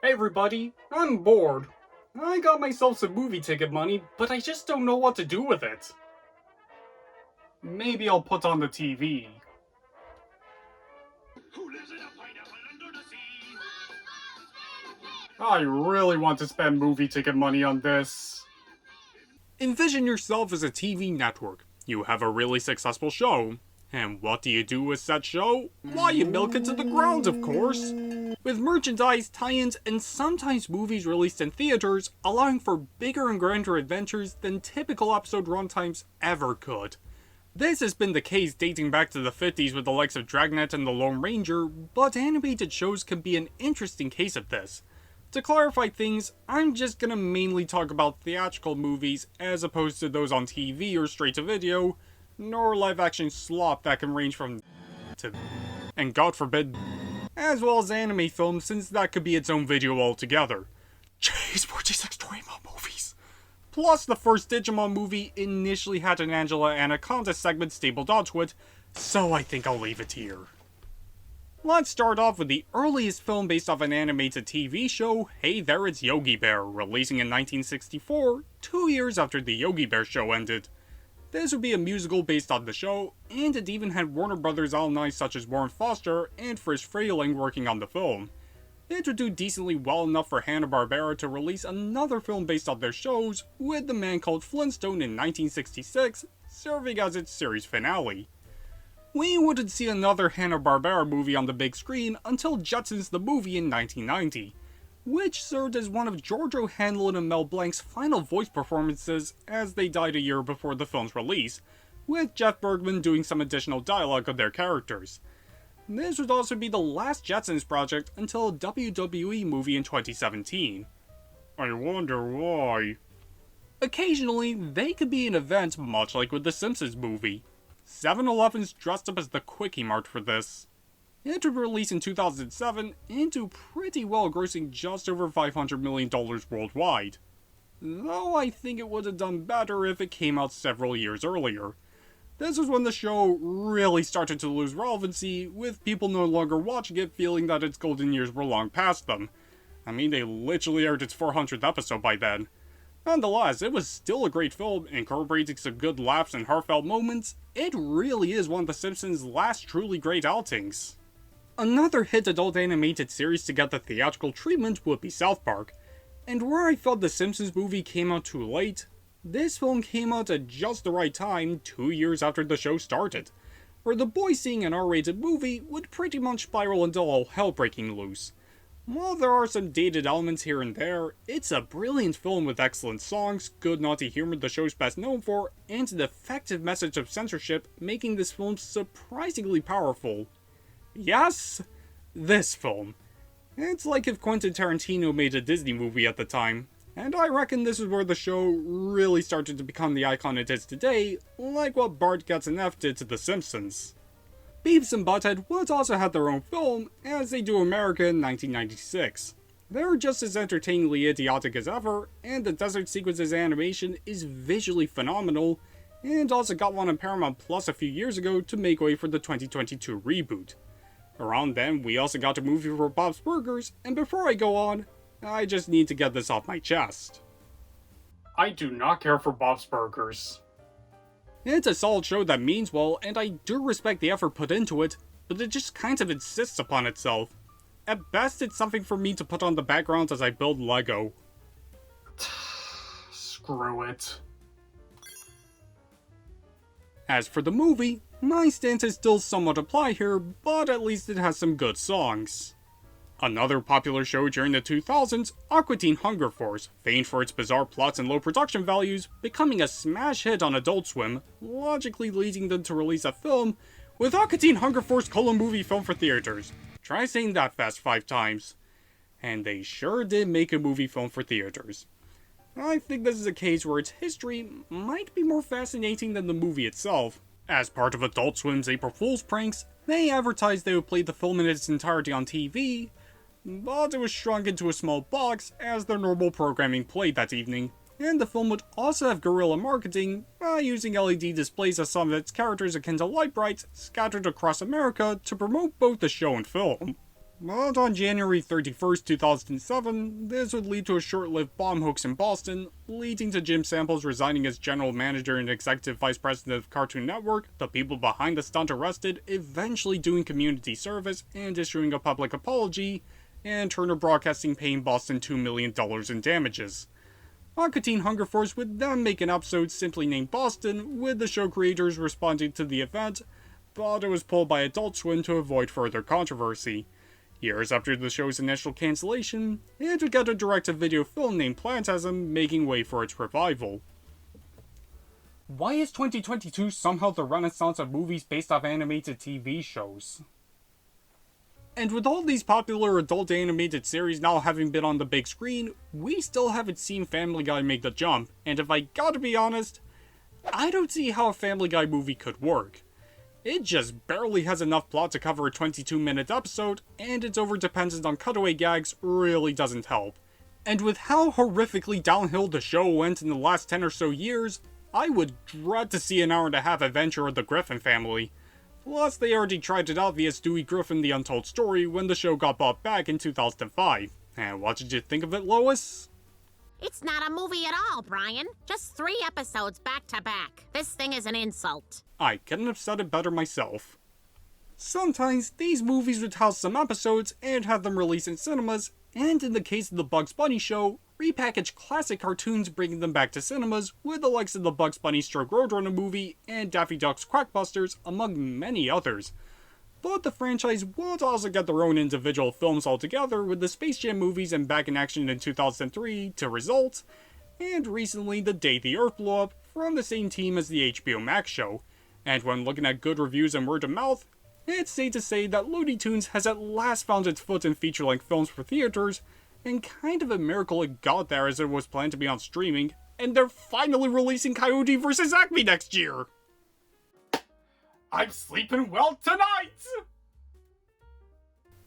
Hey everybody, I'm bored. I got myself some movie ticket money, but I just don't know what to do with it. Maybe I'll put on the TV. Who lives in a pineapple under the sea? I really want to spend movie ticket money on this. Envision yourself as a TV network. You have a really successful show. And what do you do with said show? Why, you milk it to the ground, of course! With merchandise, tie-ins, and sometimes movies released in theaters, allowing for bigger and grander adventures than typical episode runtimes ever could. This has been the case dating back to the 50s with the likes of Dragnet and The Lone Ranger, but animated shows can be an interesting case of this. To clarify things, I'm just gonna mainly talk about theatrical movies as opposed to those on TV or straight to video, nor live-action slop that can range from to, and God forbid, as well as anime films, since that could be its own video altogether. Jeez, 46 Doraemon movies! Plus, the first Digimon movie initially had an Angela Anaconda segment stapled onto it, so I think I'll leave it here. Let's start off with the earliest film based off an animated TV show, Hey There It's Yogi Bear, releasing in 1964, 2 years after the Yogi Bear show ended. This would be a musical based on the show, and it even had Warner Brothers alumni such as Warren Foster and Frisch Freleng working on the film. It would do decently well enough for Hanna-Barbera to release another film based on their shows, with The Man Called Flintstone in 1966 serving as its series finale. We wouldn't see another Hanna-Barbera movie on the big screen until Jetsons the Movie in 1990. Which served as one of George O'Hanlon and Mel Blanc's final voice performances as they died a year before the film's release, with Jeff Bergman doing some additional dialogue of their characters. This would also be the last Jetsons project until a WWE movie in 2017. I wonder why. Occasionally, they could be an event much like with the Simpsons movie. 7-Eleven's dressed up as the Quickie Mart for this. It would release in 2007 and do pretty well, grossing just over $500 million worldwide. Though I think it would have done better if it came out several years earlier. This was when the show really started to lose relevancy, with people no longer watching it feeling that its golden years were long past them. I mean, they literally aired its 400th episode by then. Nonetheless, it was still a great film, incorporating some good laughs and heartfelt moments. It really is one of The Simpsons' last truly great outings. Another hit adult animated series to get the theatrical treatment would be South Park, and where I felt The Simpsons movie came out too late, this film came out at just the right time 2 years after the show started, where the boys seeing an R-rated movie would pretty much spiral into all hell breaking loose. While there are some dated elements here and there, it's a brilliant film with excellent songs, good naughty humor the show's best known for, and an effective message of censorship, making this film surprisingly powerful. Yes, this film. It's like if Quentin Tarantino made a Disney movie at the time, and I reckon this is where the show really started to become the icon it is today, like what Bart Gets an F did to The Simpsons. Beavis and Butthead would also have their own film, as they do America in 1996. They're just as entertainingly idiotic as ever, and the desert sequences animation is visually phenomenal, and also got one on Paramount Plus a few years ago to make way for the 2022 reboot. Around then, we also got a movie for Bob's Burgers, and before I go on, I just need to get this off my chest. I do not care for Bob's Burgers. It's a solid show that means well, and I do respect the effort put into it, but it just kind of insists upon itself. At best, it's something for me to put on the background as I build Lego. Screw it. As for the movie, my stance is still somewhat apply here, but at least it has some good songs. Another popular show during the 2000s, Aqua Teen Hunger Force, famed for its bizarre plots and low production values, becoming a smash hit on Adult Swim, logically leading them to release a film with Aqua Teen Hunger Force : movie film for theaters. Try saying that fast 5 times. And they sure did make a movie film for theaters. I think this is a case where its history might be more fascinating than the movie itself. As part of Adult Swim's April Fool's pranks, they advertised they would play the film in its entirety on TV, but it was shrunk into a small box as their normal programming played that evening, and the film would also have guerrilla marketing by using LED displays of some of its characters akin to light brights scattered across America to promote both the show and film. But on January 31st, 2007, this would lead to a short-lived bomb hoax in Boston, leading to Jim Samples resigning as general manager and executive vice president of Cartoon Network, the people behind the stunt arrested, eventually doing community service and issuing a public apology, and Turner Broadcasting paying Boston $2 million in damages. Teen Hunger Force would then make an episode simply named Boston, with the show creators responding to the event, but it was pulled by Adult Swim to avoid further controversy. Years after the show's initial cancellation, it would get a direct-to-video film named Plantasm, making way for its revival. Why is 2022 somehow the renaissance of movies based off animated TV shows? And with all these popular adult animated series now having been on the big screen, we still haven't seen Family Guy make the jump, and if I gotta be honest, I don't see how a Family Guy movie could work. It just barely has enough plot to cover a 22-minute episode, and its over-dependence on cutaway gags really doesn't help. And with how horrifically downhill the show went in the last 10 or so years, I would dread to see an hour-and-a-half adventure of the Griffin family. Plus, they already tried it out via Stewie Griffin The Untold Story when the show got bought back in 2005. And what did you think of it, Lois? It's not a movie at all, Brian. Just 3 episodes back to back. This thing is an insult. I couldn't have said it better myself. Sometimes, these movies would house some episodes and have them released in cinemas, and in the case of the Bugs Bunny show, repackage classic cartoons bringing them back to cinemas, with the likes of the Bugs Bunny Stroke Roadrunner movie and Daffy Duck's Quackbusters, among many others. But the franchise would also get their own individual films altogether, with the Space Jam movies and Back in Action in 2003 to result, and recently The Day the Earth Blew Up from the same team as the HBO Max show. And when looking at good reviews and word of mouth, it's safe to say that Looney Tunes has at last found its foot in feature-length films for theaters, and kind of a miracle it got there as it was planned to be on streaming, and they're finally releasing Coyote vs. Acme next year! I'm sleeping well tonight!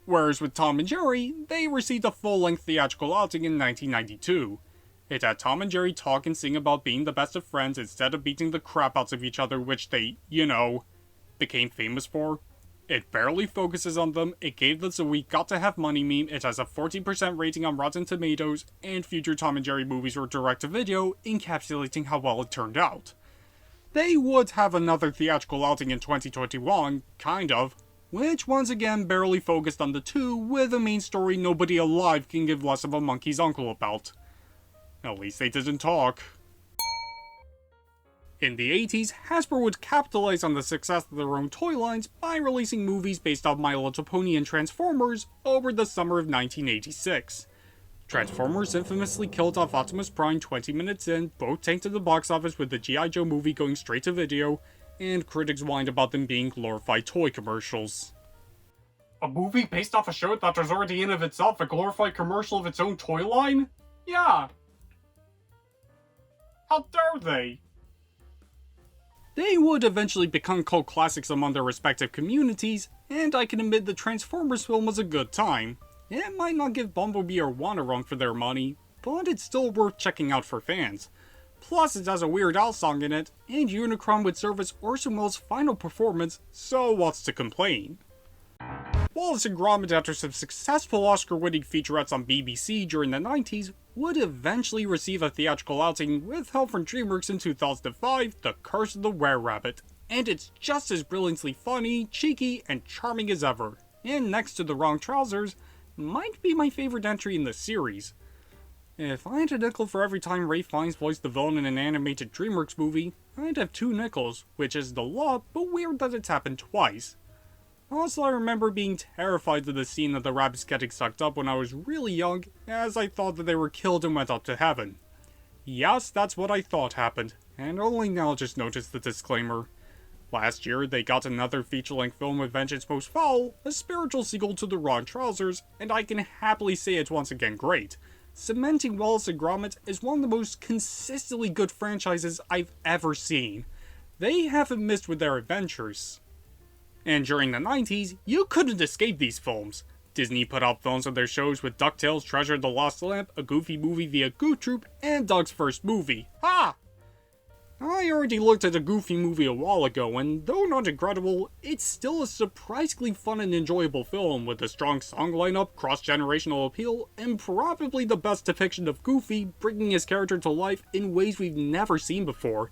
Whereas with Tom and Jerry, they received a full-length theatrical outing in 1992. It had Tom and Jerry talk and sing about being the best of friends instead of beating the crap out of each other, which they, became famous for. It barely focuses on them, it gave us a "we got to have money" meme, it has a 14% rating on Rotten Tomatoes, and future Tom and Jerry movies were direct-to-video, encapsulating how well it turned out. They would have another theatrical outing in 2021, kind of, which once again barely focused on the two, with a main story nobody alive can give less of a monkey's uncle about. At least they didn't talk. In the 80s, Hasbro would capitalize on the success of their own toy lines by releasing movies based off My Little Pony and Transformers over the summer of 1986. Transformers infamously killed off Optimus Prime 20 minutes in, both tanked to the box office with the G.I. Joe movie going straight to video, and critics whined about them being glorified toy commercials. A movie based off a show that was already in of itself a glorified commercial of its own toy line? Yeah. How dare they? They would eventually become cult classics among their respective communities, and I can admit the Transformers film was a good time. It might not give Bumblebee or Wanda a run for their money, but it's still worth checking out for fans. Plus, it has a Weird Al song in it, and Unicron would serve as Orson Welles' final performance, so what's to complain? Wallace and Gromit, after some successful Oscar-winning featurettes on BBC during the 90s, would eventually receive a theatrical outing with help from DreamWorks in 2005, The Curse of the Were-Rabbit, and it's just as brilliantly funny, cheeky, and charming as ever. And next to The Wrong Trousers, might be my favorite entry in the series. If I had a nickel for every time Ralph Fiennes voiced the villain in an animated DreamWorks movie, I'd have 2 nickels, which is the law, but weird that it's happened twice. Also, I remember being terrified of the scene of the rabbits getting sucked up when I was really young, as I thought that they were killed and went up to heaven. Yes, that's what I thought happened, and only now just noticed the disclaimer. Last year, they got another feature-length film with Vengeance Most Foul, a spiritual sequel to The Wrong Trousers, and I can happily say it's once again great, cementing Wallace and Gromit as one of the most consistently good franchises I've ever seen. They haven't missed with their adventures. And during the 90s, you couldn't escape these films. Disney put out films of their shows with DuckTales, Treasure of the Lost Lamp, a Goofy movie via Goof Troop, and Doug's first movie. Ha! I already looked at a Goofy movie a while ago, and though not incredible, it's still a surprisingly fun and enjoyable film with a strong song lineup, cross-generational appeal, and probably the best depiction of Goofy bringing his character to life in ways we've never seen before.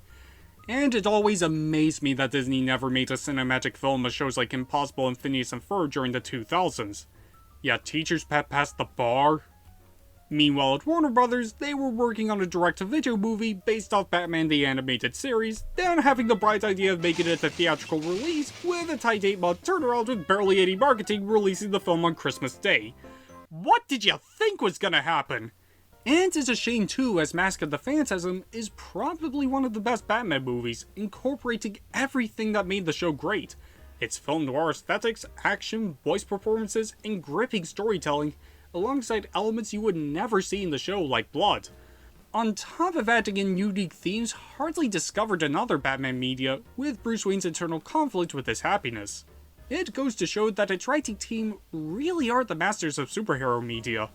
And it always amazed me that Disney never made a cinematic film of shows like Impossible and Phineas and Ferb during the 2000s. Yet Teacher's Pet passed the bar. Meanwhile, at Warner Brothers, they were working on a direct-to-video movie based off Batman the Animated Series, then having the bright idea of making it a theatrical release with a tight 8-month turnaround with barely any marketing, releasing the film on Christmas Day. What did you think was gonna happen? And it's a shame too, as Mask of the Phantasm is probably one of the best Batman movies, incorporating everything that made the show great. Its film noir aesthetics, action, voice performances, and gripping storytelling, alongside elements you would never see in the show like blood. On top of adding in unique themes hardly discovered in other Batman media, with Bruce Wayne's internal conflict with his happiness. It goes to show that its writing team really are the masters of superhero media.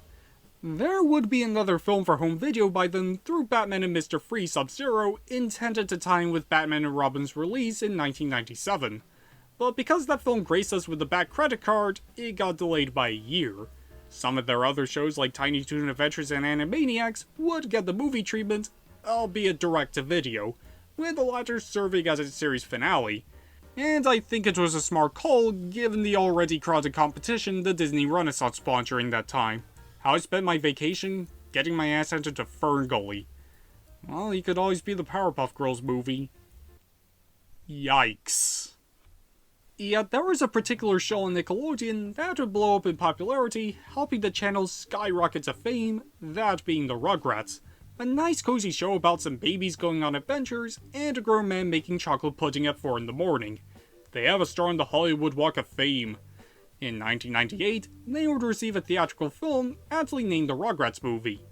There would be another film for home video by them through Batman and Mr. Freeze Sub-Zero, intended to tie in with Batman and Robin's release in 1997. But because that film graced us with the Bat credit card, it got delayed by a year. Some of their other shows like Tiny Toon Adventures and Animaniacs would get the movie treatment, albeit direct-to-video, with the latter serving as its series finale. And I think it was a smart call given the already crowded competition the Disney Renaissance spawned during that time. How I spent my vacation? Getting my ass entered to Fern Gully. Well, he could always be the Powerpuff Girls movie. Yikes. Yet there was a particular show on Nickelodeon that would blow up in popularity, helping the channel skyrocket to fame, that being the Rugrats. A nice cozy show about some babies going on adventures, and a grown man making chocolate pudding at 4 in the morning. They have a star on the Hollywood Walk of Fame. In 1998, they would receive a theatrical film aptly named the Rugrats movie.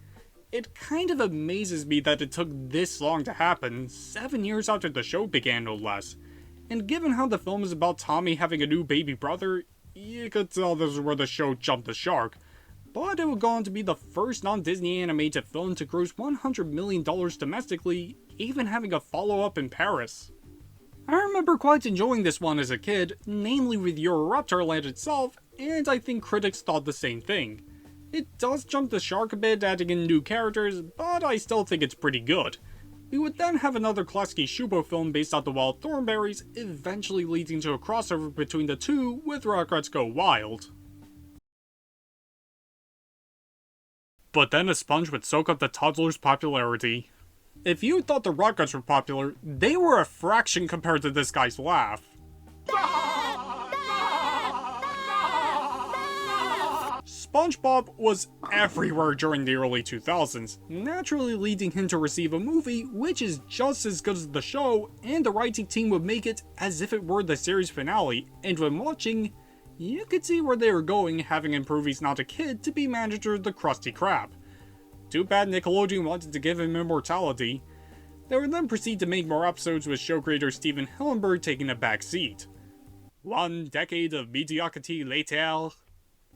It kind of amazes me that it took this long to happen, 7 years after the show began no less. And given how the film is about Tommy having a new baby brother, you could tell this is where the show jumped the shark. But it would go on to be the first non-Disney animated film to gross $100 million domestically, even having a follow-up in Paris. I remember quite enjoying this one as a kid, namely with Euroraptor Land itself, and I think critics thought the same thing. It does jump the shark a bit, adding in new characters, but I still think it's pretty good. We would then have another Klasky Shubo film based on the Wild Thornberrys, eventually leading to a crossover between the two with Rugrats Go Wild. But then a sponge would soak up the toddler's popularity. If you thought the Rugrats were popular, they were a fraction compared to this guy's laugh. SpongeBob was everywhere during the early 2000s, naturally leading him to receive a movie which is just as good as the show, and the writing team would make it as if it were the series finale, and when watching, you could see where they were going, having improved He's Not a Kid to be manager of the Krusty Krab. Too bad Nickelodeon wanted to give him immortality. They would then proceed to make more episodes with show creator Steven Hillenburg taking a back seat. 1 decade of mediocrity later.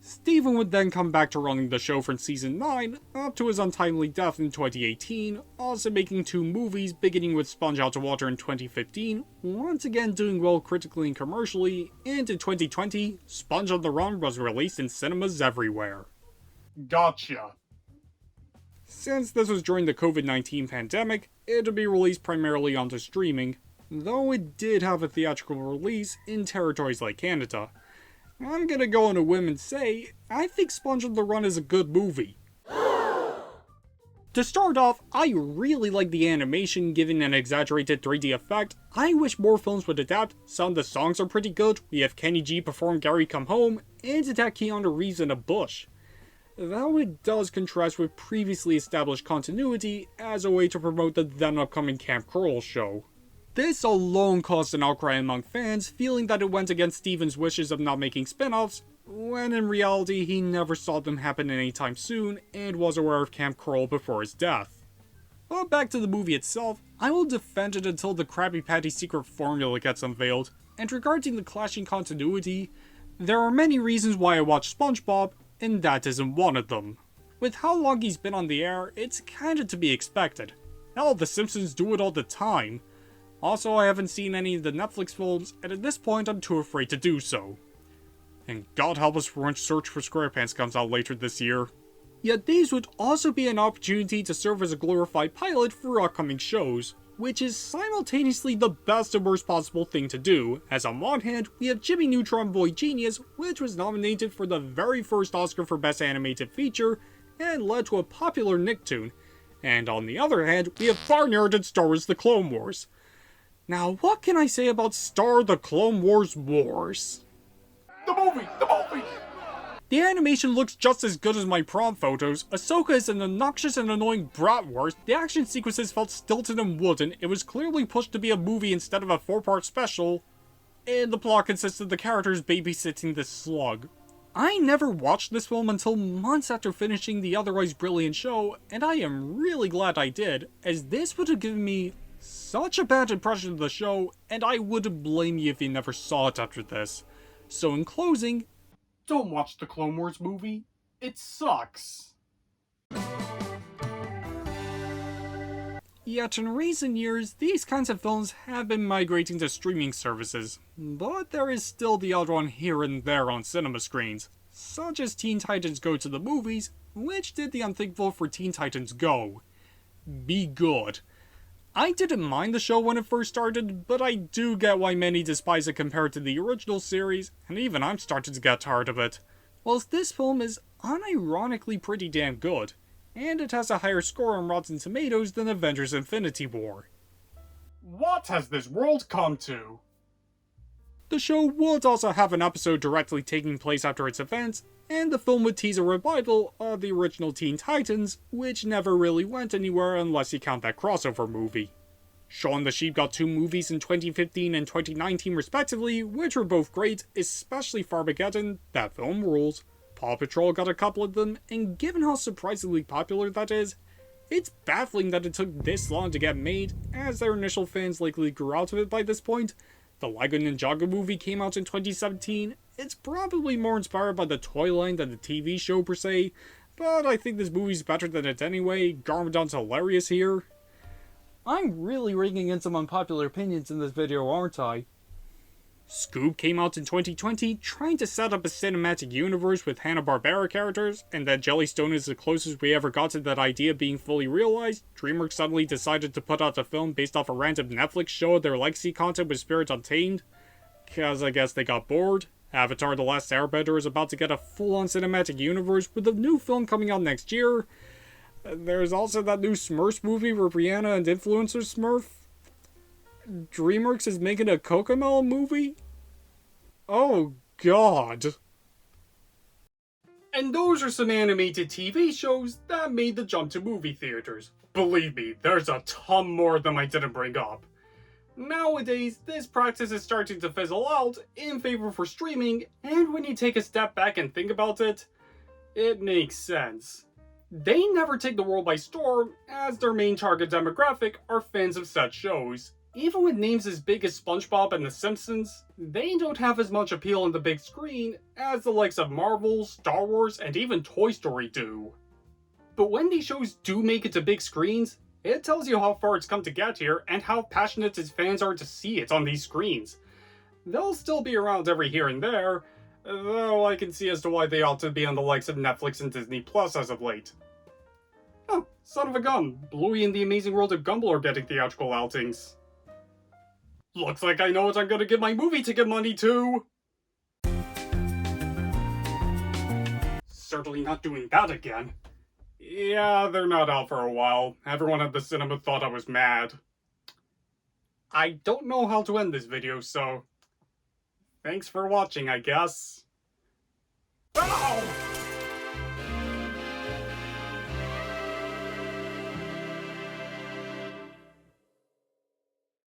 Steven would then come back to running the show from season 9, up to his untimely death in 2018, also making 2 movies, beginning with Sponge Out of Water in 2015, once again doing well critically and commercially, and in 2020, Sponge on the Run was released in cinemas everywhere. Gotcha. Since this was during the COVID-19 pandemic, it would be released primarily onto streaming, though it did have a theatrical release in territories like Canada. I'm gonna go on a whim and say, I think Sponge on the Run is a good movie. To start off, I really like the animation given an exaggerated 3D effect. I wish more films would adapt. Some of the songs are pretty good. We have Kenny G perform Gary Come Home, and attack Keanu Reeves in a bush. Though it does contrast with previously established continuity as a way to promote the then upcoming Camp Coral show. This alone caused an outcry among fans, feeling that it went against Steven's wishes of not making spin-offs, when in reality he never saw them happen anytime soon and was aware of Camp Coral before his death. But back to the movie itself, I will defend it until the Krabby Patty secret formula gets unveiled, and regarding the clashing continuity, there are many reasons why I watch SpongeBob, and that isn't one of them. With how long he's been on the air, it's kinda to be expected. Hell, The Simpsons do it all the time. Also, I haven't seen any of the Netflix films, and at this point I'm too afraid to do so. And God help us when Search for SquarePants comes out later this year. Yet these would also be an opportunity to serve as a glorified pilot for upcoming shows, which is simultaneously the best and worst possible thing to do, as on one hand, we have Jimmy Neutron Boy Genius, which was nominated for the very first Oscar for Best Animated Feature, and led to a popular Nicktoon, and on the other hand, we have Barnyard and Star Wars The Clone Wars. Now, what can I say about Star the Clone Wars Wars? The movie! The animation looks just as good as my prom photos, Ahsoka is an obnoxious and annoying bratwurst, the action sequences felt stilted and wooden, it was clearly pushed to be a movie instead of a 4-part special, and the plot consists of the characters babysitting this slug. I never watched this film until months after finishing the otherwise brilliant show, and I am really glad I did, as this would have given me such a bad impression of the show, and I wouldn't blame you if you never saw it after this. So in closing, don't watch the Clone Wars movie. It sucks. Yet in recent years, these kinds of films have been migrating to streaming services, but there is still the odd one here and there on cinema screens, such as Teen Titans Go to the Movies, which did the unthinkable for Teen Titans Go. Be good. I didn't mind the show when it first started, but I do get why many despise it compared to the original series, and even I'm starting to get tired of it. Whilst this film is unironically pretty damn good, and it has a higher score on Rotten Tomatoes than Avengers Infinity War. What has this world come to? The show would also have an episode directly taking place after its events, and the film would tease a revival of the original Teen Titans, which never really went anywhere unless you count that crossover movie. Shaun the Sheep got 2 movies in 2015 and 2019 respectively, which were both great, especially Farmageddon, that film rules. Paw Patrol got a couple of them, and given how surprisingly popular that is, it's baffling that it took this long to get made, as their initial fans likely grew out of it by this point. The Lego Ninjago movie came out in 2017, it's probably more inspired by the toy line than the TV show per se, but I think this movie's better than it anyway. Garmadon's hilarious here. I'm really ringing in some unpopular opinions in this video, aren't I? Scoob came out in 2020, trying to set up a cinematic universe with Hanna-Barbera characters, and that Jellystone is the closest we ever got to that idea being fully realized. DreamWorks suddenly decided to put out a film based off a random Netflix show of their legacy content with Spirit Untamed, cause I guess they got bored. Avatar: The Last Airbender is about to get a full-on cinematic universe with a new film coming out next year. There's also that new Smurfs movie where Rihanna and influencer Smurf. DreamWorks is making a Cocomelon movie? Oh god. And those are some animated TV shows that made the jump to movie theaters. Believe me, there's a ton more of them I didn't bring up. Nowadays, this practice is starting to fizzle out in favor for streaming, and when you take a step back and think about it, it makes sense. They never take the world by storm, as their main target demographic are fans of such shows. Even with names as big as SpongeBob and The Simpsons, they don't have as much appeal on the big screen as the likes of Marvel, Star Wars, and even Toy Story do. But when these shows do make it to big screens, it tells you how far it's come to get here and how passionate its fans are to see it on these screens. They'll still be around every here and there, though I can see as to why they ought to be on the likes of Netflix and Disney Plus as of late. Oh, son of a gun, Bluey and the Amazing World of Gumball are getting theatrical outings. Looks like I know what I'm gonna give my movie ticket money to! Certainly not doing that again. Yeah, they're not out for a while. Everyone at the cinema thought I was mad. I don't know how to end this video, so thanks for watching, I guess. Ow!